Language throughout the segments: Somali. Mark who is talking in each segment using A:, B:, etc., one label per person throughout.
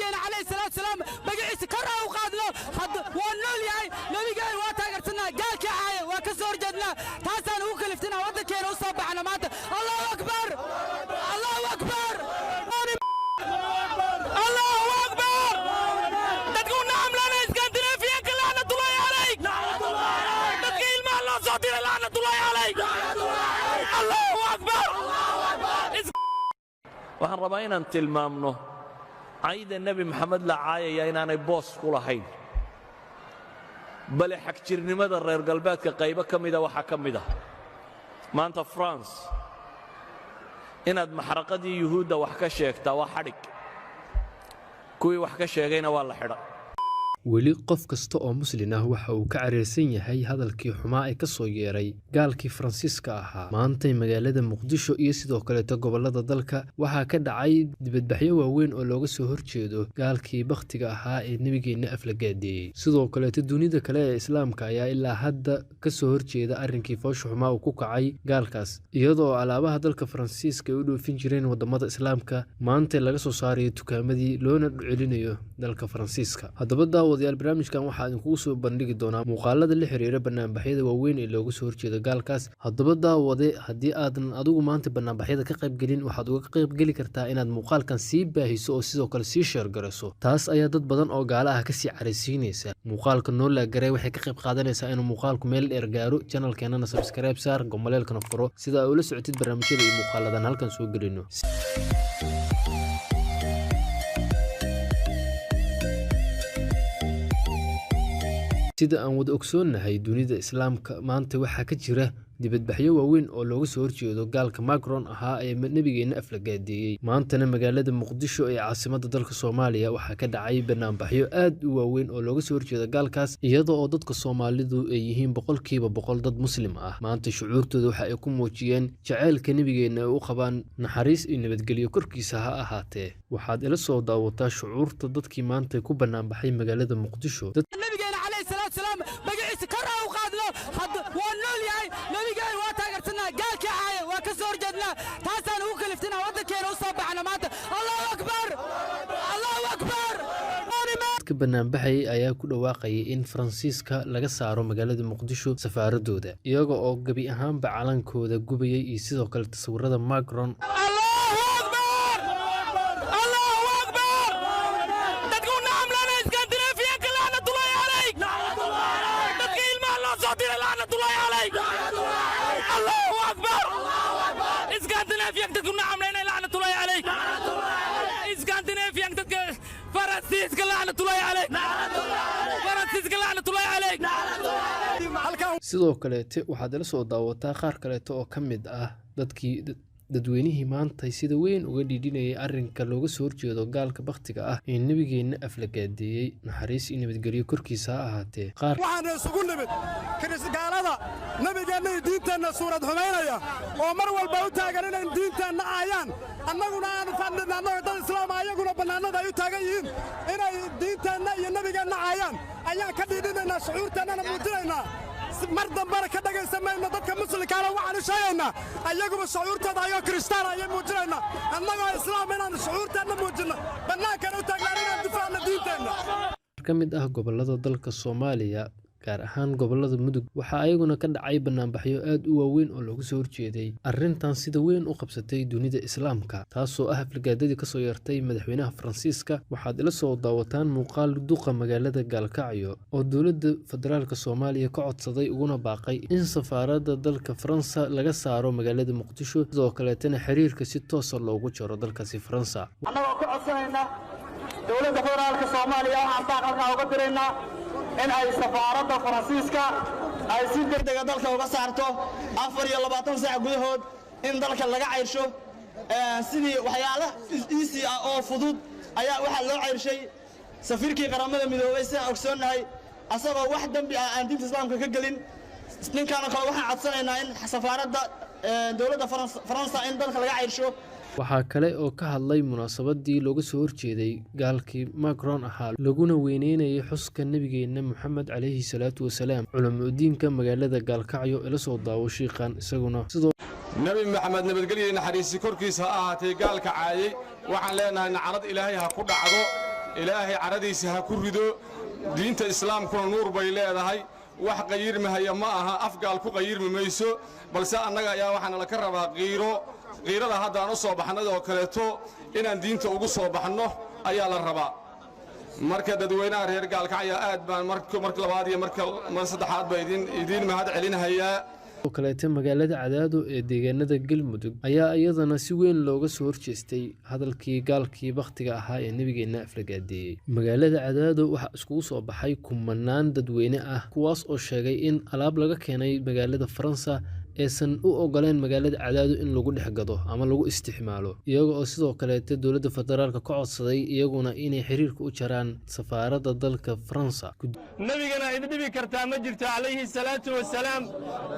A: نبينا عليه الصلاة والسلام بقيس كره وقادنا ونول ياي نبينا واتاقرتنا قال كعاية وكسور جدنا تاسان وكلفتنا ودكين وصبعنا مات الله أكبر الله أكبر الله أكبر تقول نعم لنا اسكندنافيا لعنة الله عليك تقيل ما الله صوتنا لعنة الله عليك الله أكبر
B: waxaan rabaa inaan tilmaamno ayda nabi maxamed la caayaya inaanay boos ku lahayn bale xaq jirnimada reer galbeedka qaybo kamida waxa kamida maanta France inaad maxraqadii yuhuudda wax ka sheegtaa waa xadhig kuwii wax ka sheegayna waa la xidha
C: weli qof kasta oo muslin ah waxa uu ka careysan yahay hadalkii xumaa ee ka soo yeeray gaalkii Faransiiska ahaa maanta magaalada Muqdisho iyo sidoo kale gobolada dalka waxa ka dhacay dibadbaxyo waaweyn oo looga soo horjeedo gaalkii bakhtiga ahaa ee nabigeena aflagaadeeyay sidoo kale dunida kale ee islaamka ayaa ilaa hadda ka soo horjeeda arrinkii foosho xumaa uu ku kacay gaalkaas iyadoo alaabaha dalka Faransiiska ay u dhoofin jireen wadamada islaamka maanta laga soo saaray dukaamadii loona celinayo dalka Faransiiska haddaba wadayaal barnaamijkan waxa aan kugu soo bandhigi doonaa muuqaalada la xiriira barnaamijyada waaweyn ee looga soo horjeedo gaalkaas haddaba daawade haddii aadan adigu maanta barnaamijyada ka qayb gelin waxaad uga qayb geli kartaa inaad muuqaalkan sii baahiso oo sidoo kale sii share garayso taas ayaa dad badan oo gaala ah ka sii careysiinaysa muuqaalka noo la garay waxay ka qayb qaadanaysaa inuu muuqaalku meel dheer gaaro channelkeena subscribe saar gomaleelkana furo sida aad ula socotid barnaamijyada iyo muuqaaladan halkan soo gelino sida aan wada ogsoonahay dunida islaamka maanta waxa ka jira dibadbaxyo waaweyn oo looga soo horjeedo gaalka Macron ahaa ee nabigeena aflagaadeeyay maantana magaalada Muqdisho ee caasimadda dalka Soomaaliya waxa ka dhacay barnaamijyo aad u waaweyn oo looga soo horjeedo gaalkaas iyadoo oo dadka Soomaalidu ay yihiin 100% dad muslim ah maanta shucuurtooda waxa ay ku muujiyeen jaceylka nabigeena u qabaan naxariis iyo nabadgelyo korkiisa ha ahaatee waxaad ila soo daawataa shucuurta dadkii maanta ku barnaamijay magaalada Muqdisho
A: السلام بقيس كره وقادنا ونول ياي نبينا واتاقرتنا قال كعاية وكسور جدنا تاسان وكلفتنا ودكين وصبعنا مات الله أكبر الله أكبر
C: dadka barnaamijay ayaa ku dhawaaqay in Faransiiska laga saaro magaalada Muqdisho safaaradooda iyaga oo gabi ahaanba calankooda gubay iyo sidoo kale tasawirada Macron sidoo kale waxaad la soo daawataa qaar kale oo ka mid ah dadweynihii maanta sida weyn uga dhidhinayay arrinka looga soo horjeedo gaalka bakhtiga ah ee nabigeena aflagaadeeyay naxariis iyo nabadgelyo korkiisa ha ahaatee qaar
D: waxaan isugu nimid gaalada nabigeena diinteena suurad xumaynaya oo mar walba u taagan inay diinteena aayaan annaguna aan fadhino annaga dad islaam ayaguna bannaanada ay u taagan yihiin inay diinteena iyo nabigeena aayaan ayaan ka dhidhinaynaa shucuurteennana muujinaynaa mar dambana ka dhagaysamayna dadka muslimkaana waxaan u sheegaynaa ayaguba shucuurtooda ayoo kristaan ayay muujinaynaa annagoo islaam inaan shucuurteenna muujinno bannaankana u taagnaan inaan difaacno diinteenna
C: ka mid ah gobolada dalka Soomaaliya gaar ahaan gobolada mudug waxa ayaguna ka dhacay barnaamijyo aad u waaweyn oo looga soo horjeeday arrintan sida weyn u qabsatay dunida islaamka taasoo ah aflagaadadii ka soo yartay madaxweynaha Faransiiska waxaad ila soo daawataan muuqaal duqa magaalada Gaalkacyo oo dowladda federaalka Soomaaliya ka codsaday uguna baaqay in safaaradda dalka Faransa laga saaro magaalada Muqdisho sidoo kale tan xiriirka si toos ah loogu jaro dalkaasi Faransa
E: annagoo ka codsanayna dowladda federaalka Soomaaliya waxaan baaqalka uga diraynaa in ay safaaradda Faransiiska ay si degdeg ah dalka uga saarto 24 saac gudahood in dalka laga ceyrsho sidii waxyaalo easy ah oo fudud ayaa waxa loo ceyrshay safiirkii qaramada midoobay si aan ogsoonahay asagoo wax dambi ah aan diinta islaamka ka galin ninkaan kale waxaan codsanaynaa in safaaradda dowladda Faransa in dalka laga ceyrsho
C: waxaa kale oo ka hadlay munaasabadii looga soo horjeeday gaalkii Macron ahaa laguna weyneynayay xuska nabigeena Maxamed calayhi salaatu wasalaam culumaadiinka magaalada Gaalkacyo ila soo daawo shiiqan isaguna sidoo
F: nabi maxamed nabadgelyo naxariisi korkiisa ahaatay gaalka caayay waxaan leenahay nacalad ilaahay ha ku dhacdo ilaahay caradiisa ha ku rido diinta islaamkuna nuur bay leedahay wax qayirmahaya ma aha afgaal ku qayirmi mayso balse annaga ayaa waxaana la ka rabaa qiirada haddaan u soo baxnay oo kaleeto inaan diinta ugu soo baxno ayaa la rabaa marka dadweynaha reer gaalkacyo aad baan marka labaad iyo marka saddexaad ba idiin mahad celinayaa
C: oo kaleete magaalada Cadaado ee deegaanada Galmudug ayaa iyadana si weyn looga soo horjeestay hadalkii gaalkii waqtiga ahaa ee nabigeena aflagaadeeyay magaalada Cadaado waxa isku soo baxay kumanaan dadweyne ah kuwaas oo sheegay in alaab laga keenay magaalada Faransa aysan u ogoleen magaalada Cadaado in lagu dhexgado ama lagu isticmaalo iyaga oo sidoo kale dawladda federaalka ka codsaday iyaguna inay xiriirka u jaraan safaaradda dalka Faransa
G: nabigana ay dhibi kartaa ma jirto calayhi salaatu wasalaam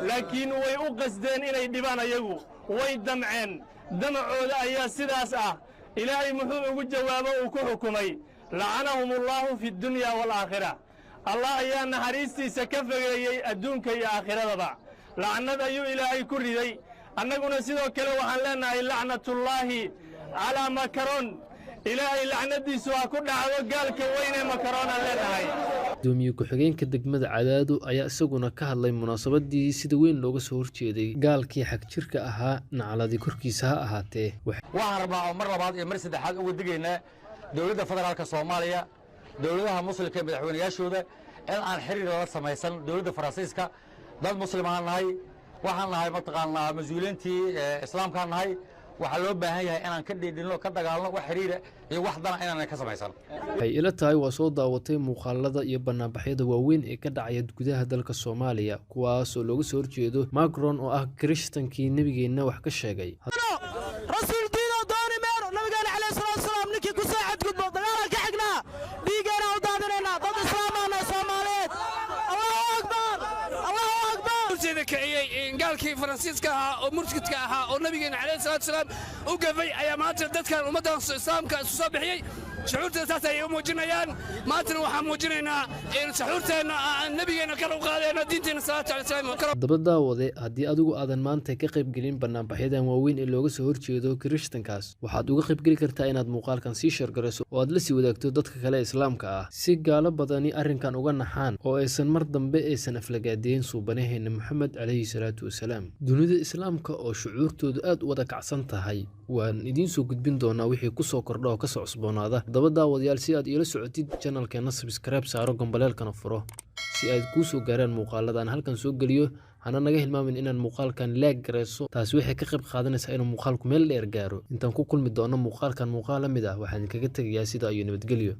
G: laakiin way u qasdeen inay dhibaan ayagu way damceen damacooda ayaa sidaas ah ilaahay muxuu ugu jawaabo uu ku xukumay la'anahumullahu fi dunya wal aakhirah allah ayaa naxariistiisa ka fogeeyay adduunka iyo aakhiradaba لعنة أيو إلهي كردي أننا سيدو كلا وحن لنا لعنة الله على مكرون إلهي لعنة دي سوا كنا عدو قال كوين مكرون لنا
C: دوميو كحجين كدقمد عدادو أيا سجونا كهالله مناسبة دي سيدوين لوجا سور شيء قال كي حق شركة أها نعلى ذي كركي سها أهاته
H: وهربا مرة بعض مرسد حق ودقينا دولة فدرالك الصومالية دولة مسلم كم بدحون يشوده الآن حرير الله سمايسن دولة فرنسيسكا dad muslimaan nahay waxaan nahay mataqaanaa mas'uuliyiintii islaamka nahay waxa loo baahan yahay inaan ka dhiidhino ka dagaalno wax xiriir iyo wax dana inaan ka samaysan
C: ay ila tahay waa soo daawatay muuqaalada iyo banaanbaxyada waaweyn ee ka dhacaya gudaha dalka Soomaaliya kuwaas oo looga soo horjeedo Macron oo ah Kirishtankii nabigeena wax ka sheegay
A: rasuul diino dooni meero nabigeena calayhi salaatu wasalaam ninkii ku soo xadgudbo dagaalka ka xignaa dhiigeena u daadinayna dad islaamana Soomaaliyeed
I: قال كيف فرانسيسكا أو مرتكتكا أو نبينا عليه الصلاة والسلام وقفي أيام دتك ومدى الإسلام كصباحي شعورتنا تحت يوم وجنيان ما تنوح موجنينا شعورتنا نبينا كانوا قالنا دينتنا صلاة على السلام
C: dabada wade haddii adigu aadan maanta ka qayb gelin banaanbaxyadan waaweyn ee looga soo horjeedo Kirishtankaas waxaad uga qayb geli kartaa inaad muuqaalkan sii share garayso oo aad la sii wadaagto dadka kale islaamka ah si gaalo badani arrinkan uga naxaan oo aysan mar dambe aysan aflagaadeyn suubanaheena Maxamed calayhi salaatu wasalaam dunida islaamka oo shucuurtoodu aad u wada kacsan tahay waan idin soo gudbin doonaa wixii ku soo kordha oo ka soo cusboonaada dabada wadayaal si aad ila socotid channelkeena subscribe saaro gambaleelkana furo si aad ku soo gaaraan muuqaaladan halkan soo galiyo hana naga hilmaamin inaan muuqaalkan like gareyso taas waxay ka qayb qaadanaysaa inuu muuqaalku meel dheer gaaro intaan ku kulmi doono muuqaalkan muuqaal la mid ah waxaan kaga tagayaa sida ayuu nabadgelyo